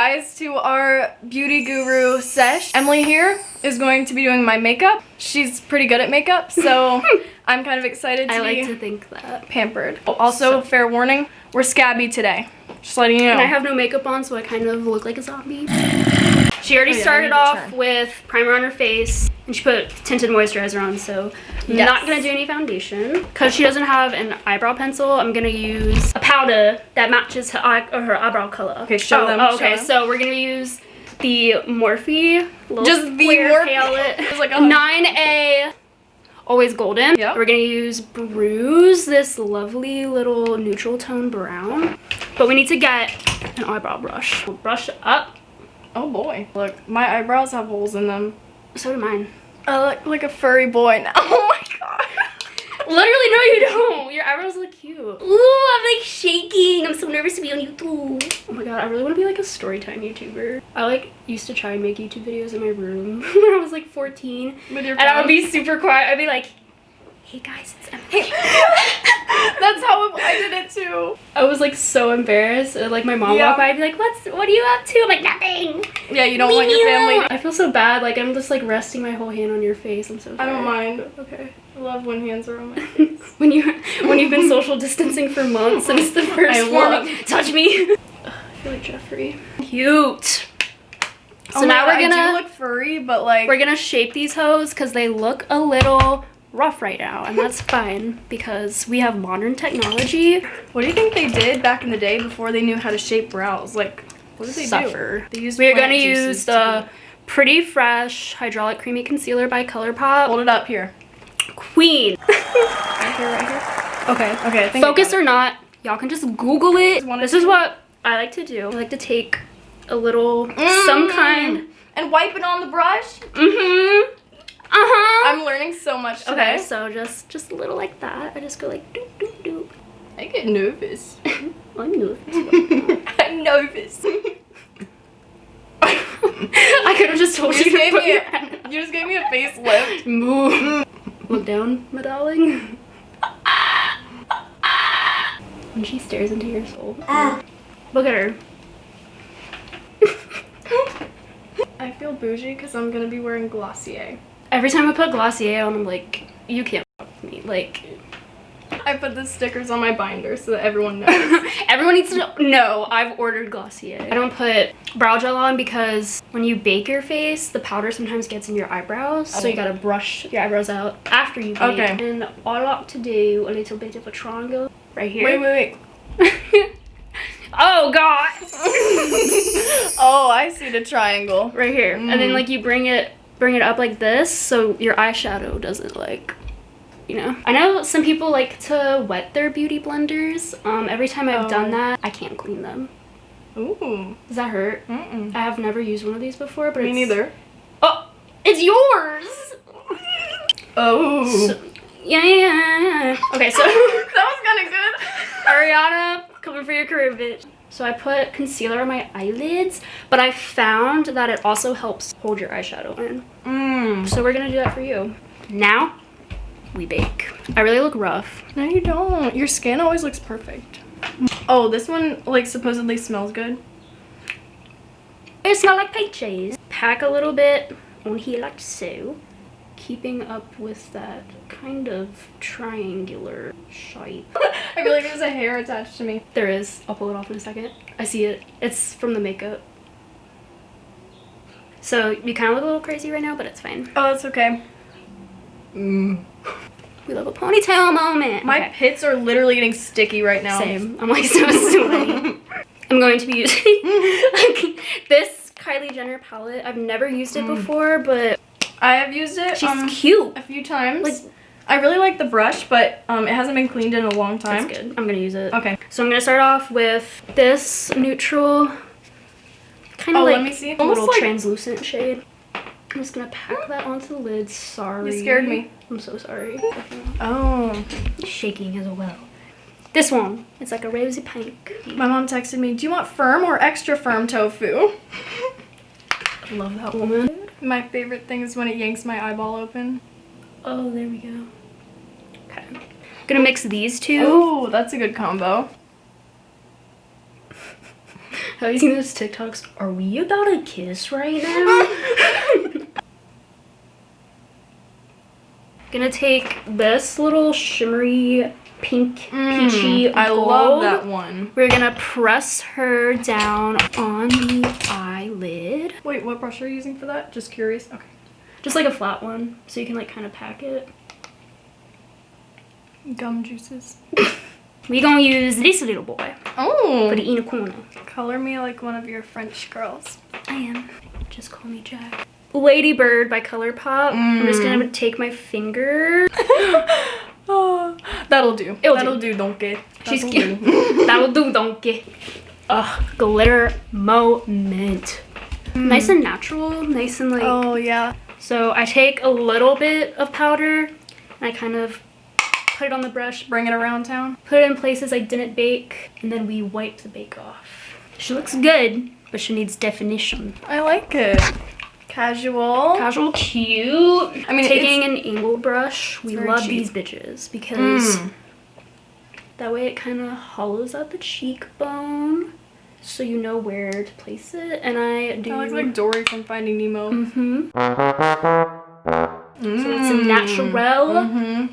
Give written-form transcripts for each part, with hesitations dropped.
guys, to our beauty guru sesh. Emily here is going to be doing my makeup. She's pretty good at makeup, so I'm kind of excited to like to think that. Pampered. Also, fair warning, we're scabby today. Just letting you know. And I have no makeup on, so I kind of look like a zombie. She already started off with primer on her face, and she put tinted moisturizer on, so not gonna do any foundation. Because she doesn't have an eyebrow pencil, I'm gonna use a powder that matches her eyebrow color. Okay, show them. Okay, so we're gonna use the Morphe Palette. It's like a 9A, always golden. Yep. We're gonna use Bruise, this lovely little neutral tone brown. But we need to get an eyebrow brush. We'll brush up. Oh boy. Look, my eyebrows have holes in them. So do mine. I look like a furry boy now. Oh my god. Literally, no you don't. Your eyebrows look cute. Ooh, I'm like shaking. I'm so nervous to be on YouTube. Oh my god, I really want to be like a storytime YouTuber. I like used to try and make YouTube videos in my room when I was like 14. With your phone? And I would be super quiet. I'd be like, hey guys, it's Emily. That's how I did it too. I was like so embarrassed. Like my mom walked by, I'd be like, what are you up to? I'm like, nothing. Yeah, you don't want your family. I feel so bad. Like I'm just like resting my whole hand on your face. I'm so sorry. I don't mind. Okay. I love when hands are on my face. when you've been social distancing for months and it's the first one. Touch me. I feel like Jeffrey. Cute. So now we're gonna. I do look furry, but like we're gonna shape these hoes because they look a little rough right now, and that's fine because we have modern technology. What do you think they did back in the day before they knew how to shape brows? Like, what did they do? They used We're gonna use the Pretty Fresh Hydraulic Creamy Concealer by ColourPop. Hold it up here. Queen. Right here. Okay. Focus or not, y'all can just Google it. This is what I like to do. I like to take a little some kind and wipe it on the brush. I'm learning so much today. Okay, so just a little like that. I just go like doop doop doop. I get nervous. I'm nervous. I'm nervous. I could have just told you to put your hand. You just gave me a facelift. Move. Look down, my darling. When she stares into your soul. Look at her. I feel bougie because I'm gonna be wearing Glossier. Every time I put Glossier on, I'm like, you can't fuck with me. Like, I put the stickers on my binder so that everyone knows. Everyone needs to know I've ordered Glossier. I don't put brow gel on because when you bake your face, the powder sometimes gets in your eyebrows. So you gotta brush your eyebrows out after you bake. Okay. And I like to do a little bit of a triangle right here. Wait. Oh god. Oh, I see the triangle. Right here. And then like you bring it up like this so your eyeshadow doesn't like, you know. I know some people like to wet their beauty blenders. Every time I've done that, I can't clean them. Ooh. Does that hurt? I have never used one of these before, but Me neither. Oh, it's yours. Oh. So, yeah. Okay, so that was kind of good. Ariana, coming for your career, bitch. So I put concealer on my eyelids, but I found that it also helps hold your eyeshadow in. So we're gonna do that for you. Now, we bake. I really look rough. No, you don't. Your skin always looks perfect. Oh, this one, like, supposedly smells good. It smells like peaches. Pack a little bit on here like so. Keeping up with that kind of triangular shape. I feel like there's a hair attached to me. There is. I'll pull it off in a second. I see it. It's from the makeup. So you kind of look a little crazy right now, but it's fine. Oh, that's okay. We love a ponytail moment. My pits are literally getting sticky right now. Same. I'm like so sweaty. I'm going to be using this Kylie Jenner palette. I've never used it before, but I have used it. She's cute. A few times. Like, I really like the brush, but it hasn't been cleaned in a long time. That's good. I'm gonna use it. Okay. So I'm gonna start off with this neutral, kind of like let me see. a little like translucent shade. I'm just gonna pack that onto the lid. Sorry. You scared me. I'm so sorry. Oh. Shaking as well. This one, it's like a rosy pink. My mom texted me, do you want firm or extra firm tofu? I love that woman. My favorite thing is when it yanks my eyeball open. Oh, there we go. Okay. I'm gonna mix these two. Oh, that's a good combo. Have you seen those TikToks? Are we about to kiss right now? Gonna take this little shimmery pink peachy gold. I love that one. We're gonna press her down on the eyelid. Wait, what brush are you using for that? Just curious. Okay. Just like a flat one, so you can like kind of pack it. Gum juices. We gonna use this little boy. Oh. Put it in a corner. Color me like one of your French girls. I am. Just call me Jack. Lady Bird by ColourPop. I'm just gonna take my finger. Oh, that'll do. That'll do, donkey. She's cute. That'll do, donkey. Ugh, glitter moment. Nice and natural, nice and like. Oh yeah. So I take a little bit of powder and I kind of put it on the brush, Bring it around town. put it in places I didn't bake, and then we wipe the bake off. She looks good, but she needs definition. I like it. Casual. Casual, cute. I mean, taking an angle brush. We very love cheap. these bitches because that way it kind of hollows out the cheekbone, so you know where to place it. And I do. I look like Dory from Finding Nemo. So it's a natural.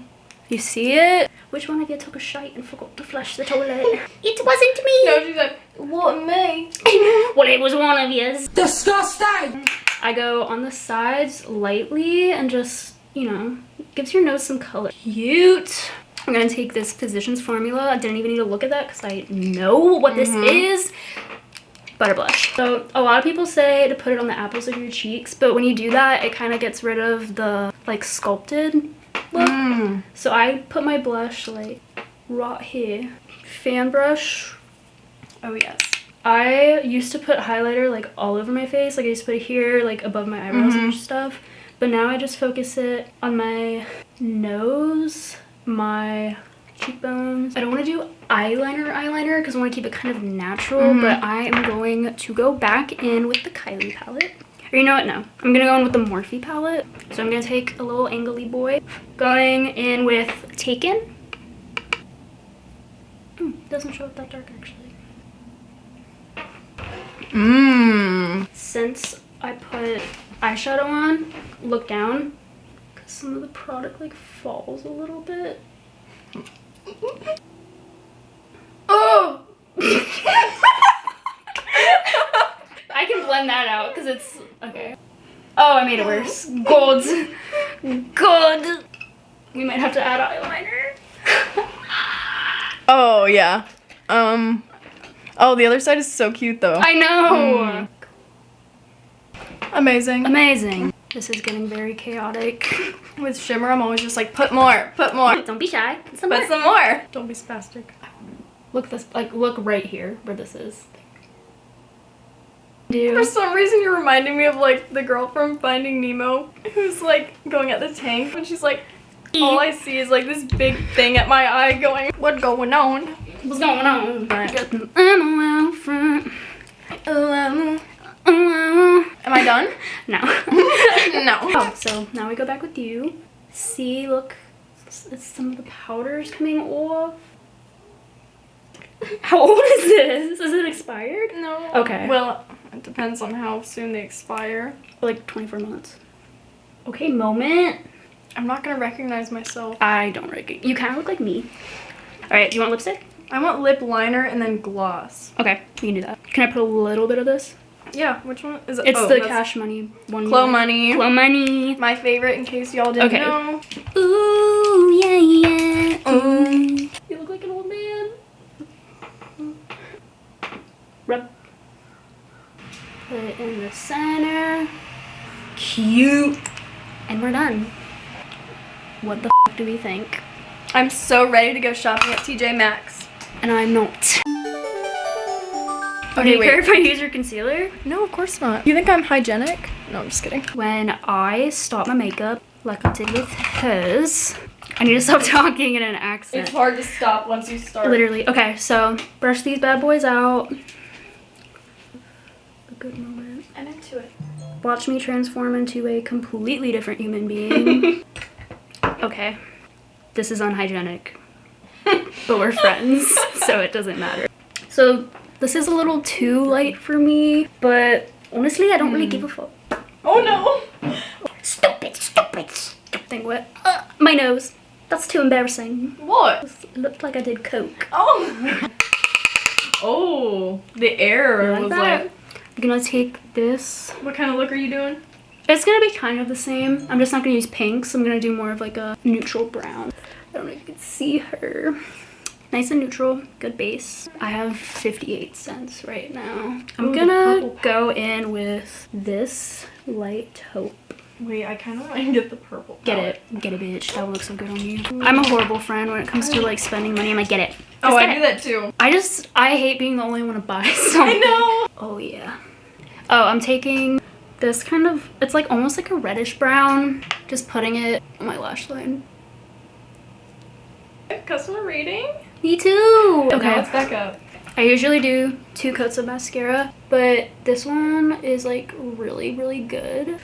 You see it? Which one of you took a shite and forgot to flush the toilet? It wasn't me. No, she's like, what, me? Well, it was one of yous. Disgusting! I go on the sides lightly and just, you know, gives your nose some color. Cute. I'm gonna take this Physicians Formula. I didn't even need to look at that because I know what this is. Butter blush. So a lot of people say to put it on the apples of your cheeks, but when you do that, it kind of gets rid of the like sculpted look. So I put my blush like right here. Fan brush. Oh yes. I used to put highlighter like all over my face. Like I used to put it here, like above my eyebrows and stuff. But now I just focus it on my nose, my cheekbones. I don't want to do eyeliner because I want to keep it kind of natural, but I am going to go back in with the Kylie palette. Or you know what? No. I'm going to go in with the Morphe palette. So I'm going to take a little angly boy. Going in with Taken. Doesn't show up that dark actually. Since I put eyeshadow on, look down because some of the product like falls a little bit. Oh! I can blend that out because it's okay. Oh, I made it worse. Gold. Gold. We might have to add eyeliner. Oh yeah. Oh, the other side is so cute though. I know. Amazing. Amazing. This is getting very chaotic. With shimmer, I'm always just like, put more, put more. Don't be shy. Put some more. Don't be spastic. Look this, like look right here where this is. For Dude. some reason, you're reminding me of like the girl from Finding Nemo who's like going at the tank and she's like, all I see is like this big thing at my eye going, what going on? What's going on? Right. I'm out front. Am I done? No. No. Oh, so now we go back with you. See, look, it's some of the powder's coming off. How old is this? Is it expired? No. Okay. Well, it depends on how soon they expire. Like 24 months. Okay, moment. I'm not gonna recognize myself. I don't recognize. You kind of look like me. All right, do you want lipstick? I want lip liner and then gloss. Okay, you can do that. Can I put a little bit of this? Yeah, which one is it? It's oh, the that's Cash Money one. Clo Money. Clo Money. My favorite, in case y'all didn't Okay. know. Ooh, yeah, yeah. Ooh. You look like an old man. Rub. Put it in the center. Cute. And we're done. What the f do we think? I'm so ready to go shopping at TJ Maxx. And I'm not. Do Okay, you wait. care if I use your concealer? No, of course not. You think I'm hygienic? No, I'm just kidding. When I stop my makeup, like I did with hers, I need to stop talking in an accent. It's hard to stop once you start. Literally. Okay, so brush these bad boys out. A good moment. I'm into it. Watch me transform into a completely different human being. Okay. This is unhygienic. But we're friends, so it doesn't matter. So This is a little too light for me, but honestly, I don't really give a fuck. Oh no! Stupid. Thing wet. My nose. That's too embarrassing. What? It looked like I did coke. Oh! Oh, the air was like... I'm gonna take this. What kind of look are you doing? It's gonna be kind of the same. I'm just not gonna use pinks. I'm gonna do more of like a neutral brown. I don't know if you can see her. Nice and neutral, good base. I have 58 cents right now. I'm gonna go in with this light taupe. Wait, I kind of want to get the purple palette. Get it, bitch. That would look so good on you. I'm a horrible friend when it comes to like spending money. I'm like, get it. Oh, I do that too. I hate being the only one to buy something. I know. Oh yeah. Oh, I'm taking this kind of, it's like almost like a reddish brown. Just putting it on my lash line. Customer rating? Me too. Okay, Okay. let's back up. I usually do 2 coats of mascara, but this one is like really, really good.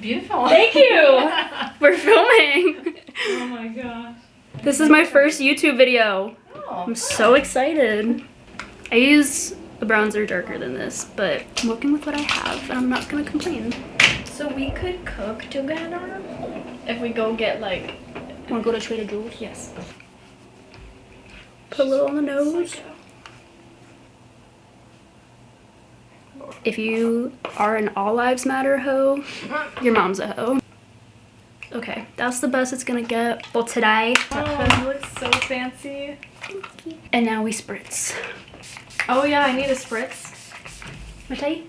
Beautiful. Thank you. We're filming. Oh my gosh. This is my first YouTube video. Oh. I'm so excited. I use a bronzer darker than this, but I'm working with what I have and I'm not gonna complain. So we could cook together if we go get like... Wanna go to Trader Joe's? Yes. Put a little on the nose. If you are an All Lives Matter hoe, your mom's a hoe. Okay, that's the best it's gonna get for today. Oh, it looks so fancy. And now we spritz. Oh yeah, I need a spritz. Okay.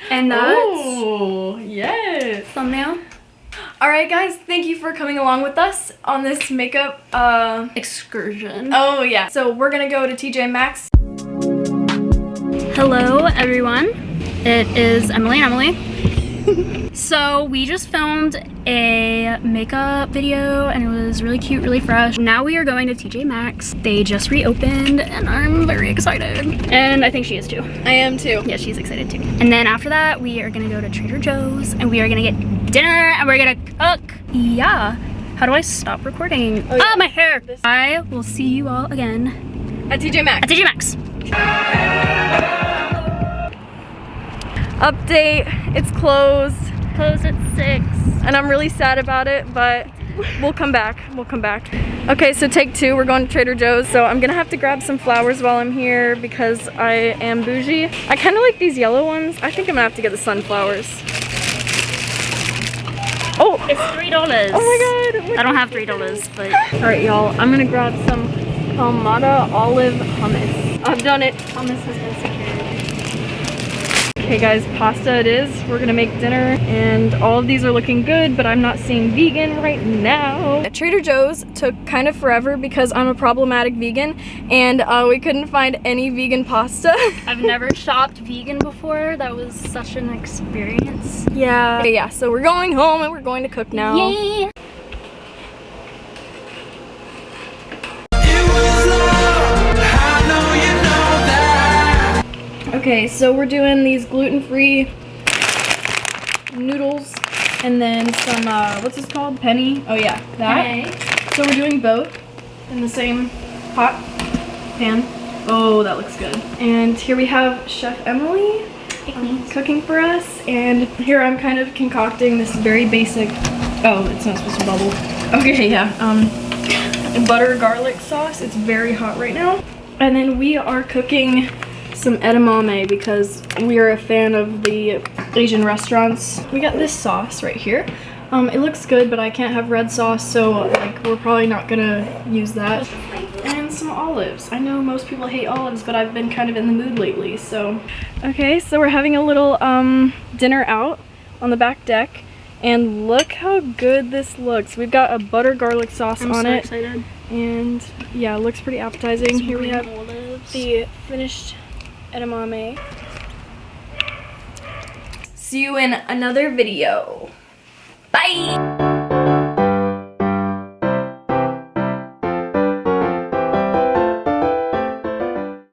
And that's Oh, yes. thumbnail. Alright guys, thank you for coming along with us on this makeup Excursion. Oh yeah. So we're gonna go to TJ Maxx. Hello everyone, it is Emily and Emily. So we just filmed a makeup video and it was really cute, really fresh. Now we are going to TJ Maxx. They just reopened and I'm very excited. And I think she is too. I am too. Yeah, she's excited too. And then after that, we are gonna go to Trader Joe's and we are gonna get dinner and we're gonna cook. Yeah. How do I stop recording? Oh, yeah. My hair. I will see you all again At TJ Maxx. at TJ Maxx. Update, it's closed. Close at 6. And I'm really sad about it, but we'll come back. We'll come back. Okay, so take 2. We're going to Trader Joe's. So I'm gonna have to grab some flowers while I'm here because I am bougie. I kind of like these yellow ones. I think I'm gonna have to get the sunflowers. Oh! It's $3. Oh my god! I don't have $3, but Alright, y'all. I'm gonna grab some Palmata olive hummus. I've done it. hummus has been secured. Okay guys, pasta it is. We're gonna make dinner and all of these are looking good, but I'm not seeing vegan right now. Trader Joe's took kind of forever because I'm a problematic vegan and we couldn't find any vegan pasta. I've never shopped vegan before. That was such an experience. Yeah. Okay, yeah, so we're going home and we're going to cook now. Yay! Okay, so we're doing these gluten-free noodles and then some, what's this called? Penny? Oh yeah, that. Okay. So we're doing both in the same pot, pan. Oh, that looks good. And here we have Chef Emily cooking for us. And here I'm kind of concocting this very basic, oh, it's not supposed to bubble. Okay, yeah, butter garlic sauce. It's very hot right now. And then we are cooking some edamame because we are a fan of the Asian restaurants. We got this sauce right here. It looks good, but I can't have red sauce, so like we're probably not gonna use that. And some olives. I know most people hate olives, but I've been kind of in the mood lately, so. Okay, so we're having a little dinner out on the back deck, and look how good this looks. We've got a butter garlic sauce on it. Excited. And yeah, it looks pretty appetizing. Some Here we have olives. the finished edamame. See you in another video. Bye!